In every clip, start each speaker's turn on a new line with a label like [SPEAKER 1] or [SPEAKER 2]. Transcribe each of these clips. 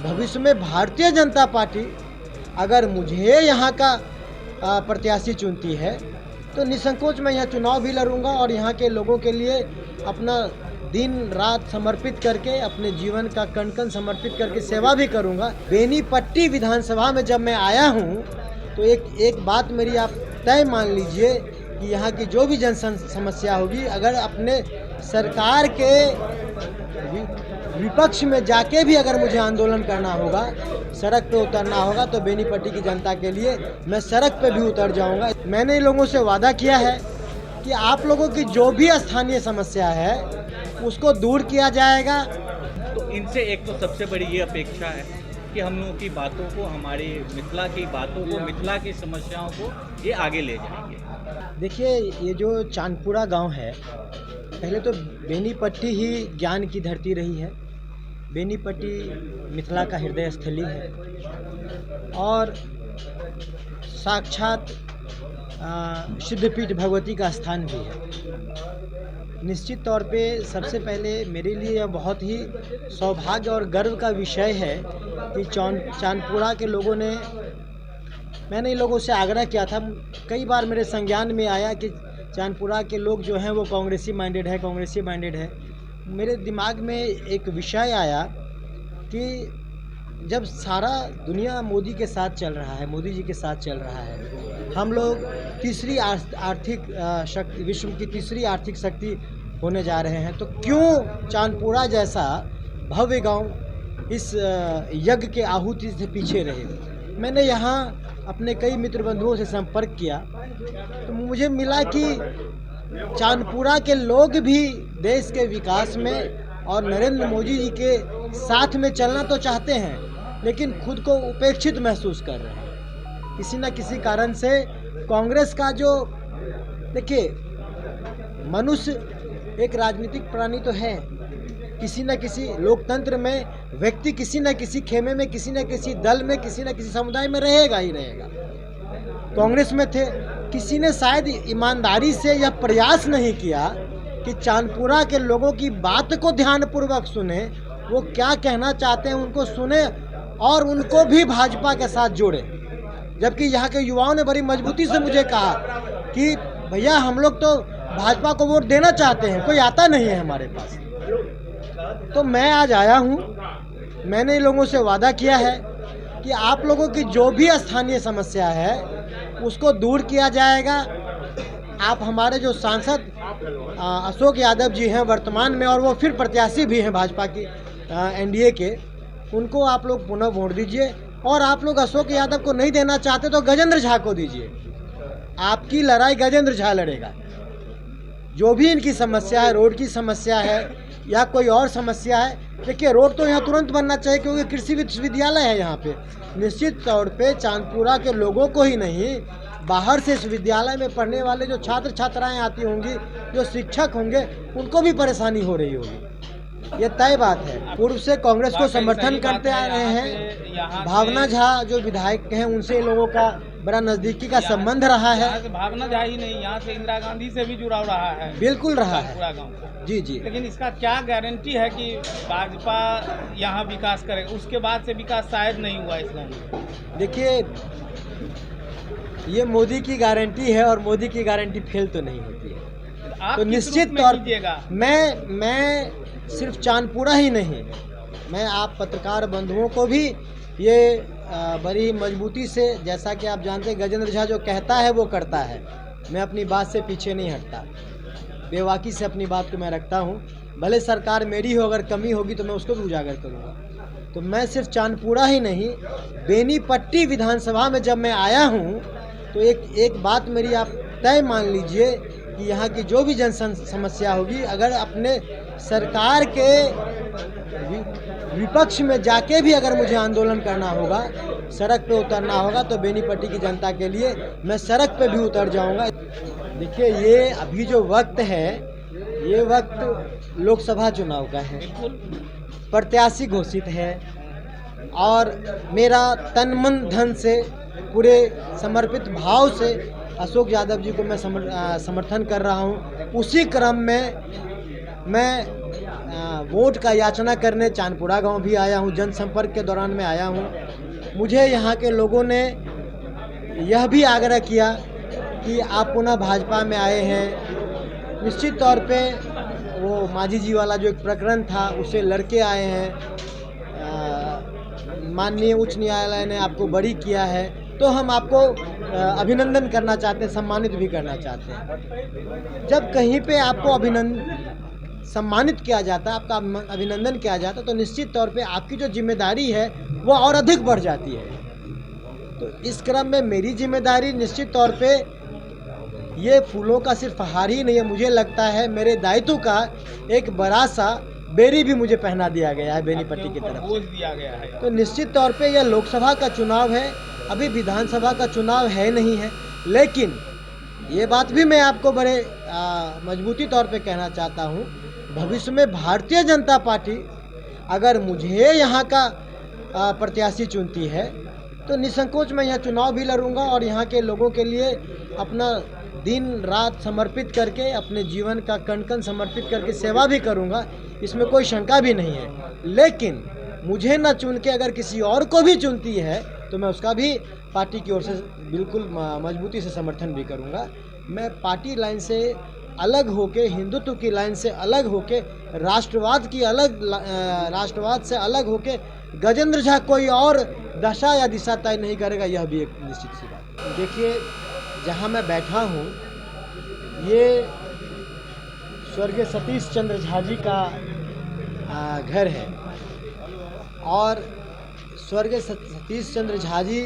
[SPEAKER 1] भविष्य में भारतीय जनता पार्टी अगर मुझे यहाँ का प्रत्याशी चुनती है तो निसंकोच मैं यहाँ चुनाव भी लड़ूंगा और यहाँ के लोगों के लिए अपना दिन रात समर्पित करके अपने जीवन का कण कण समर्पित करके सेवा भी करूंगा। बेनीपट्टी विधानसभा में जब मैं आया हूँ तो एक बात मेरी आप तय मान लीजिए कि यहाँ की जो भी जन समस्या होगी, अगर अपने सरकार के विपक्ष में जाके भी अगर मुझे आंदोलन करना होगा, सड़क पे उतरना होगा, तो बेनीपट्टी की जनता के लिए मैं सड़क पे भी उतर जाऊंगा। मैंने लोगों से वादा किया है कि आप लोगों की जो भी स्थानीय समस्या है उसको दूर किया जाएगा।
[SPEAKER 2] तो इनसे एक तो सबसे बड़ी ये अपेक्षा है कि हम लोगों की बातों को, हमारी मिथिला की बातों को, मिथिला की समस्याओं को ये आगे ले जाएंगे।
[SPEAKER 1] देखिए, ये जो चांदपुरा गांव है, पहले तो बेनीपट्टी ही ज्ञान की धरती रही है। बेनीपट्टी मिथिला का हृदय स्थली है और साक्षात सिद्धपीठ भगवती का स्थान भी है। निश्चित तौर पे सबसे पहले मेरे लिए यह बहुत ही सौभाग्य और गर्व का विषय है कि चांदपुरा के लोगों ने, मैंने इन लोगों से आग्रह किया था, कई बार मेरे संज्ञान में आया कि चांदपुरा के लोग जो हैं वो कांग्रेसी माइंडेड है। मेरे दिमाग में एक विषय आया कि जब सारा दुनिया मोदी के साथ चल रहा है, मोदी जी के साथ चल रहा है, हम लोग तीसरी आर्थिक शक्ति, विश्व की तीसरी आर्थिक शक्ति होने जा रहे हैं, तो क्यों चांदपुरा जैसा भव्य गांव इस यज्ञ के आहुति से पीछे रहे। मैंने यहाँ अपने कई मित्र बंधुओं से संपर्क किया तो मुझे मिला कि चांदपुरा के लोग भी देश के विकास में और नरेंद्र मोदी जी के साथ में चलना तो चाहते हैं, लेकिन खुद को उपेक्षित महसूस कर रहे हैं किसी न किसी कारण से। कांग्रेस का जो, देखिए, मनुष्य एक राजनीतिक प्राणी तो है, किसी न किसी लोकतंत्र में व्यक्ति किसी न किसी खेमे में, किसी न किसी दल में, किसी न किसी समुदाय में रहेगा ही रहेगा। कांग्रेस में थे, किसी ने शायद ईमानदारी से यह प्रयास नहीं किया कि चांदपुरा के लोगों की बात को ध्यानपूर्वक सुने, वो क्या कहना चाहते हैं उनको सुने और उनको भी भाजपा के साथ जोड़े। जबकि यहाँ के युवाओं ने बड़ी मजबूती से मुझे कहा कि भैया हम लोग तो भाजपा को वोट देना चाहते हैं, कोई आता नहीं है हमारे पास। तो मैं आज आया हूँ, मैंने लोगों से वादा किया है कि आप लोगों की जो भी स्थानीय समस्या है उसको दूर किया जाएगा। आप हमारे जो सांसद अशोक यादव जी हैं वर्तमान में, और वो फिर प्रत्याशी भी हैं भाजपा की एनडीए के, उनको आप लोग पुनः वोट दीजिए। और आप लोग अशोक यादव को नहीं देना चाहते तो गजेंद्र झा को दीजिए। आपकी लड़ाई गजेंद्र झा लड़ेगा। जो भी इनकी समस्या है, रोड की समस्या है या कोई और समस्या है, देखिए रोड तो यहाँ तुरंत बनना चाहिए क्योंकि कृषि विश्वविद्यालय है यहाँ पे। निश्चित तौर पे चांदपुरा के लोगों को ही नहीं, बाहर से इस विद्यालय में पढ़ने वाले जो छात्र छात्राएं आती होंगी, जो शिक्षक होंगे, उनको भी परेशानी हो रही होगी। ये तय बात है। पूर्व से कांग्रेस को समर्थन करते आ रहे हैं। भावना झा जो विधायक हैं, उनसे लोगों का बड़ा नजदीकी का संबंध रहा है।
[SPEAKER 3] भावना झा ही नहीं, यहाँ से इंदिरा गांधी से भी जुड़ाव रहा है।
[SPEAKER 1] बिल्कुल रहा है
[SPEAKER 3] पूरा गांव।
[SPEAKER 1] जी जी।
[SPEAKER 3] लेकिन इसका क्या गारंटी है कि भाजपा यहाँ विकास करेगा? उसके बाद से विकास शायद नहीं हुआ इस गांव में।
[SPEAKER 1] देखिए, ये मोदी की गारंटी है और मोदी की गारंटी फेल तो नहीं होती है। तो निश्चित तौर पर मैं सिर्फ चांदपुरा ही नहीं, मैं आप पत्रकार बंधुओं को भी ये बड़ी मजबूती से, जैसा कि आप जानते हैं गजेंद्र झा जो कहता है वो करता है। मैं अपनी बात से पीछे नहीं हटता, बेवाकी से अपनी बात को मैं रखता हूँ। भले सरकार मेरी हो, अगर कमी होगी तो मैं उसको भी उजागर करूँगा। तो मैं सिर्फ चांदपुरा ही नहीं, बेनीपट्टी विधानसभा में जब मैं आया हूँ तो एक बात मेरी आप तय मान लीजिए कि यहाँ की जो भी जन समस्या होगी, अगर अपने सरकार के विपक्ष में जाके भी अगर मुझे आंदोलन करना होगा, सड़क पे उतरना होगा, तो बेनीपट्टी की जनता के लिए मैं सड़क पे भी उतर जाऊंगा। देखिए, ये अभी जो वक्त है, ये वक्त लोकसभा चुनाव का है, प्रत्याशी घोषित है और मेरा तन मन धन से, पूरे समर्पित भाव से अशोक यादव जी को मैं समर्थन कर रहा हूं। उसी क्रम में मैं वोट का याचना करने चांदपुरा गांव भी आया हूं, जनसंपर्क के दौरान मैं आया हूं। मुझे यहां के लोगों ने यह भी आग्रह किया कि आप पुनः भाजपा में आए हैं। निश्चित तौर पे वो माझी जी वाला जो एक प्रकरण था उसे लड़के आए हैं, माननीय उच्च न्यायालय ने आपको बरी किया है, तो हम आपको अभिनंदन करना चाहते हैं, सम्मानित भी करना चाहते हैं। जब कहीं पे आपको सम्मानित किया जाता है, आपका अभिनंदन किया जाता है, तो निश्चित तौर पे आपकी जो जिम्मेदारी है वो और अधिक बढ़ जाती है। तो इस क्रम में मेरी जिम्मेदारी निश्चित तौर पे ये फूलों का सिर्फ हार ही नहीं है, मुझे लगता है मेरे दायित्व का एक बड़ा सा बेरी भी मुझे पहना दिया गया है बेनीपट्टी की तरफ
[SPEAKER 3] बोझ दिया गया है।
[SPEAKER 1] तो निश्चित तौर पे यह लोकसभा का चुनाव है, अभी विधानसभा का चुनाव है नहीं है, लेकिन ये बात भी मैं आपको बड़े मजबूती तौर पे कहना चाहता हूँ, भविष्य में भारतीय जनता पार्टी अगर मुझे यहाँ का प्रत्याशी चुनती है तो निसंकोच मैं यह चुनाव भी लड़ूंगा और यहाँ के लोगों के लिए अपना दिन रात समर्पित करके, अपने जीवन का कण कण समर्पित करके सेवा भी करूंगा, इसमें कोई शंका भी नहीं है। लेकिन मुझे न चुन के अगर किसी और को भी चुनती है तो मैं उसका भी पार्टी की ओर से बिल्कुल मजबूती से समर्थन भी करूंगा। मैं पार्टी लाइन से अलग होके, हिंदुत्व की लाइन से अलग होके, राष्ट्रवाद से अलग होके गजेंद्र झा कोई और दशा या दिशा तय नहीं करेगा, यह भी एक निश्चित सी बात। देखिए, जहाँ मैं बैठा हूँ ये स्वर्गीय सतीश चंद्र झा जी का घर है और स्वर्गीय सतीश चंद्र झा जी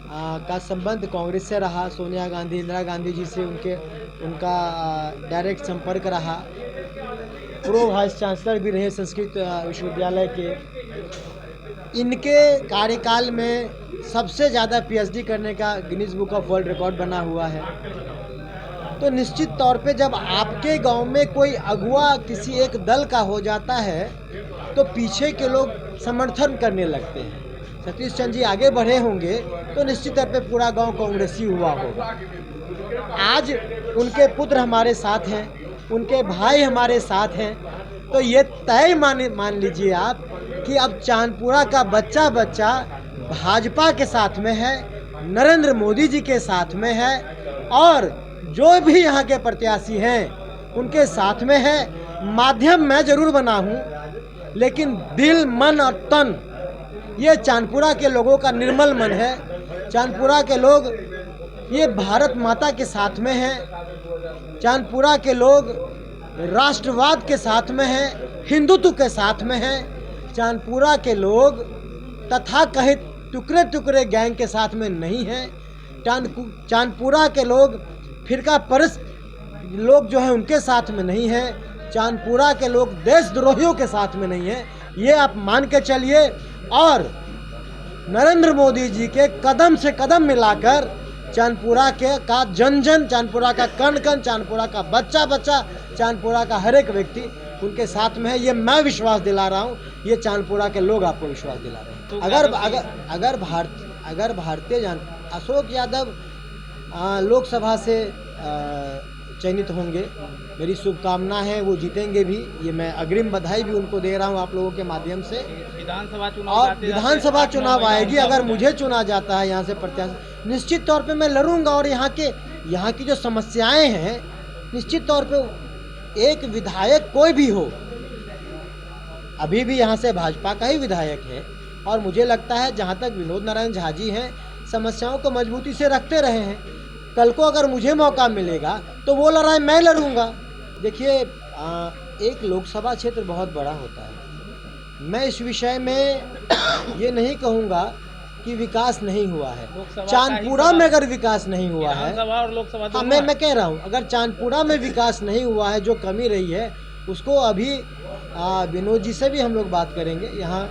[SPEAKER 1] का संबंध कांग्रेस से रहा, सोनिया गांधी, इंदिरा गांधी जी से उनका डायरेक्ट संपर्क रहा। प्रो वाइस चांसलर भी रहे संस्कृत विश्वविद्यालय के। इनके कार्यकाल में सबसे ज़्यादा पीएचडी करने का Guinness book of world record बना हुआ है। तो निश्चित तौर पे जब आपके गांव में कोई अगुआ किसी एक दल का हो जाता है तो पीछे के लोग समर्थन करने लगते हैं। सतीश चंद्र जी आगे बढ़े होंगे तो निश्चित तौर पे पूरा गांव कांग्रेसी हुआ होगा। आज उनके पुत्र हमारे साथ हैं, उनके भाई हमारे साथ हैं, तो ये तय मान लीजिए आप कि अब चांदपुरा का बच्चा भाजपा के साथ में है, नरेंद्र मोदी जी के साथ में है और जो भी यहाँ के प्रत्याशी हैं उनके साथ में है। माध्यम मैं जरूर बना हूँ, लेकिन दिल, मन और तन ये चांदपुरा के लोगों का निर्मल मन है। चांदपुरा के लोग ये भारत माता के साथ में हैं। चांदपुरा के लोग राष्ट्रवाद के साथ में हैं, हिंदुत्व के साथ में हैं। चांदपुरा के लोग तथाकथित टुकड़े टुकड़े गैंग के साथ में नहीं हैं। चांदपुरा के लोग फिरका परस्त लोग जो हैं उनके साथ में नहीं हैं। चांदपुरा के लोग देशद्रोहियों के साथ में नहीं हैं। ये आप मान के चलिए और नरेंद्र मोदी जी के कदम से कदम मिलाकर चांदपुरा का जन, चांदपुरा का कण कण, चांदपुरा का बच्चा, चांदपुरा का हर एक व्यक्ति उनके साथ में है। ये मैं विश्वास दिला रहा हूँ, ये चांदपुरा के लोग आपको विश्वास दिला रहे हैं। तो अगर भारतीय अशोक यादव लोकसभा से चयनित होंगे, मेरी शुभकामना है, वो जीतेंगे भी। ये मैं अग्रिम बधाई भी उनको दे रहा हूँ आप लोगों के माध्यम से। विधानसभा चुनाव आएगी, अगर मुझे चुना जाता है यहाँ से प्रत्याशी, निश्चित तौर पे मैं लड़ूंगा और यहाँ की जो समस्याएं हैं, निश्चित तौर पे एक विधायक कोई भी हो, अभी भी यहाँ से भाजपा का ही विधायक है और मुझे लगता है जहाँ तक विनोद नारायण झा जी हैं, समस्याओं को मजबूती से रखते रहे हैं। कल को अगर मुझे मौका मिलेगा तो वो लड़ाई मैं लड़ूंगा। देखिए, एक लोकसभा क्षेत्र बहुत बड़ा होता है। मैं इस विषय में ये नहीं कहूँगा कि विकास नहीं हुआ है। चांदपुरा में अगर विकास नहीं हुआ है, हाँ, मैं कह रहा हूँ, अगर चांदपुरा में विकास नहीं हुआ है, जो कमी रही है उसको अभी विनोद जी से भी हम लोग बात करेंगे। यहाँ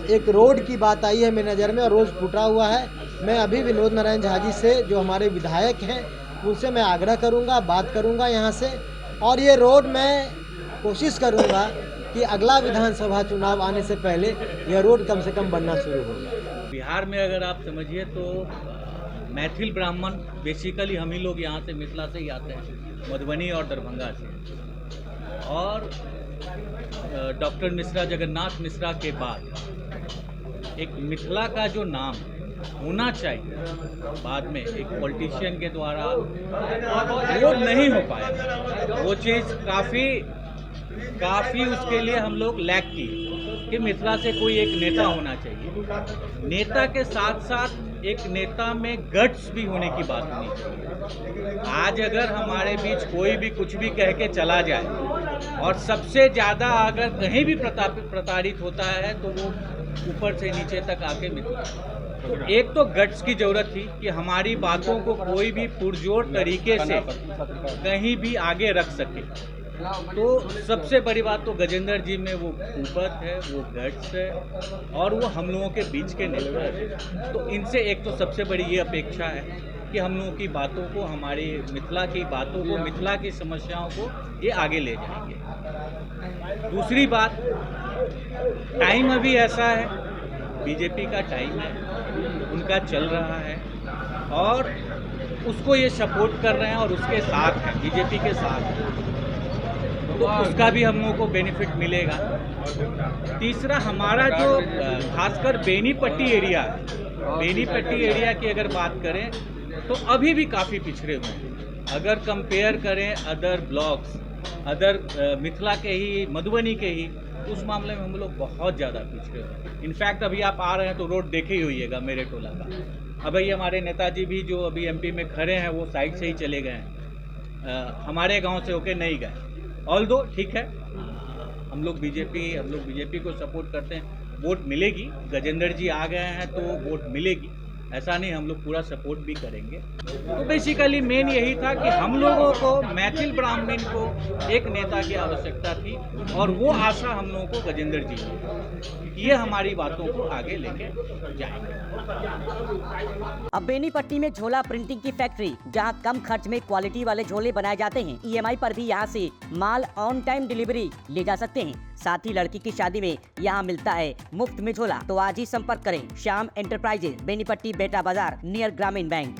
[SPEAKER 1] एक रोड की बात आई है मेरी नज़र में और रोड टूटा हुआ है। मैं अभी विनोद नारायण झा जी से, जो हमारे विधायक हैं, उनसे मैं आग्रह करूंगा, बात करूंगा यहाँ से, और ये रोड मैं कोशिश करूंगा कि अगला विधानसभा चुनाव आने से पहले यह रोड कम से कम बनना शुरू हो जाए।
[SPEAKER 2] बिहार में अगर आप समझिए तो मैथिल ब्राह्मण बेसिकली हम ही लोग यहाँ से मिथिला से ही आते हैं, मधुबनी और दरभंगा से। और डॉक्टर मिश्रा, जगन्नाथ मिश्रा के बाद एक मिथिला का जो नाम होना चाहिए बाद में एक पॉलिटिशियन के द्वारा वो नहीं हो पाया। वो चीज़ काफ़ी उसके लिए हम लोग लैक किए कि मिथिला से कोई एक नेता होना चाहिए। नेता के साथ साथ एक नेता में गट्स भी होने की बात होनी चाहिए। आज अगर हमारे बीच कोई भी कुछ भी कह के चला जाए और सबसे ज़्यादा अगर कहीं भी प्रताड़ित होता है तो वो ऊपर से नीचे तक आके मिथिला। तो एक तो गट्स की ज़रूरत थी कि हमारी बातों को कोई भी पुरजोर तरीके से कहीं भी आगे रख सके। तो सबसे बड़ी बात तो गजेंद्र जी में वो कुवत है, वो गट्स है और वो हम लोगों के बीच के नेता है। तो इनसे एक तो सबसे बड़ी ये अपेक्षा है कि हम लोगों की बातों को, हमारी मिथिला की बातों को, मिथिला की समस्याओं को ये आगे ले जाएंगे। दूसरी बात, टाइम अभी ऐसा है, बीजेपी का टाइम है, उनका चल रहा है और उसको ये सपोर्ट कर रहे हैं और उसके साथ हैं, बीजेपी के साथ हैं, तो उसका भी हम लोगों को बेनिफिट मिलेगा। तीसरा, हमारा जो खासकर बेनीपट्टी एरिया है, बेनीपट्टी एरिया की अगर बात करें तो अभी भी काफ़ी पिछड़े हुए हैं। अगर कंपेयर करें अदर ब्लॉक्स, अदर मिथिला के ही, मधुबनी के ही, उस मामले में हम लोग बहुत ज़्यादा पिछड़े हुए हैं। इनफैक्ट अभी आप आ रहे हैं तो रोड देखे ही होइएगा मेरे टोला का। अभी हमारे नेताजी भी जो अभी एमपी में खड़े हैं वो साइड से ही चले गए हैं, हमारे गांव से होके नहीं गए। ऑल्दो ठीक है, हम लोग बीजेपी को सपोर्ट करते हैं, वोट मिलेगी। गजेंद्र जी आ गए हैं तो वोट मिलेगी, ऐसा नहीं, हम लोग पूरा सपोर्ट भी करेंगे। तो बेसिकली मेन यही था कि हम लोगों को, मैथिल ब्राह्मण को एक नेता की आवश्यकता थी और वो आशा हम लोगों को गजेंद्र जी ने, ये हमारी बातों को आगे लेके जाएंगे।
[SPEAKER 4] अब बेनीपट्टी में झोला प्रिंटिंग की फैक्ट्री, जहां कम खर्च में क्वालिटी वाले झोले बनाए जाते हैं। EMI पर भी यहां से माल ऑन टाइम डिलीवरी ले जा सकते हैं। साथ ही लड़की की शादी में यहां मिलता है मुफ्त में झोला। तो आज ही संपर्क करें श्याम एंटरप्राइजेज, बेनीपट्टी, बेटा बाजार, नियर ग्रामीण बैंक।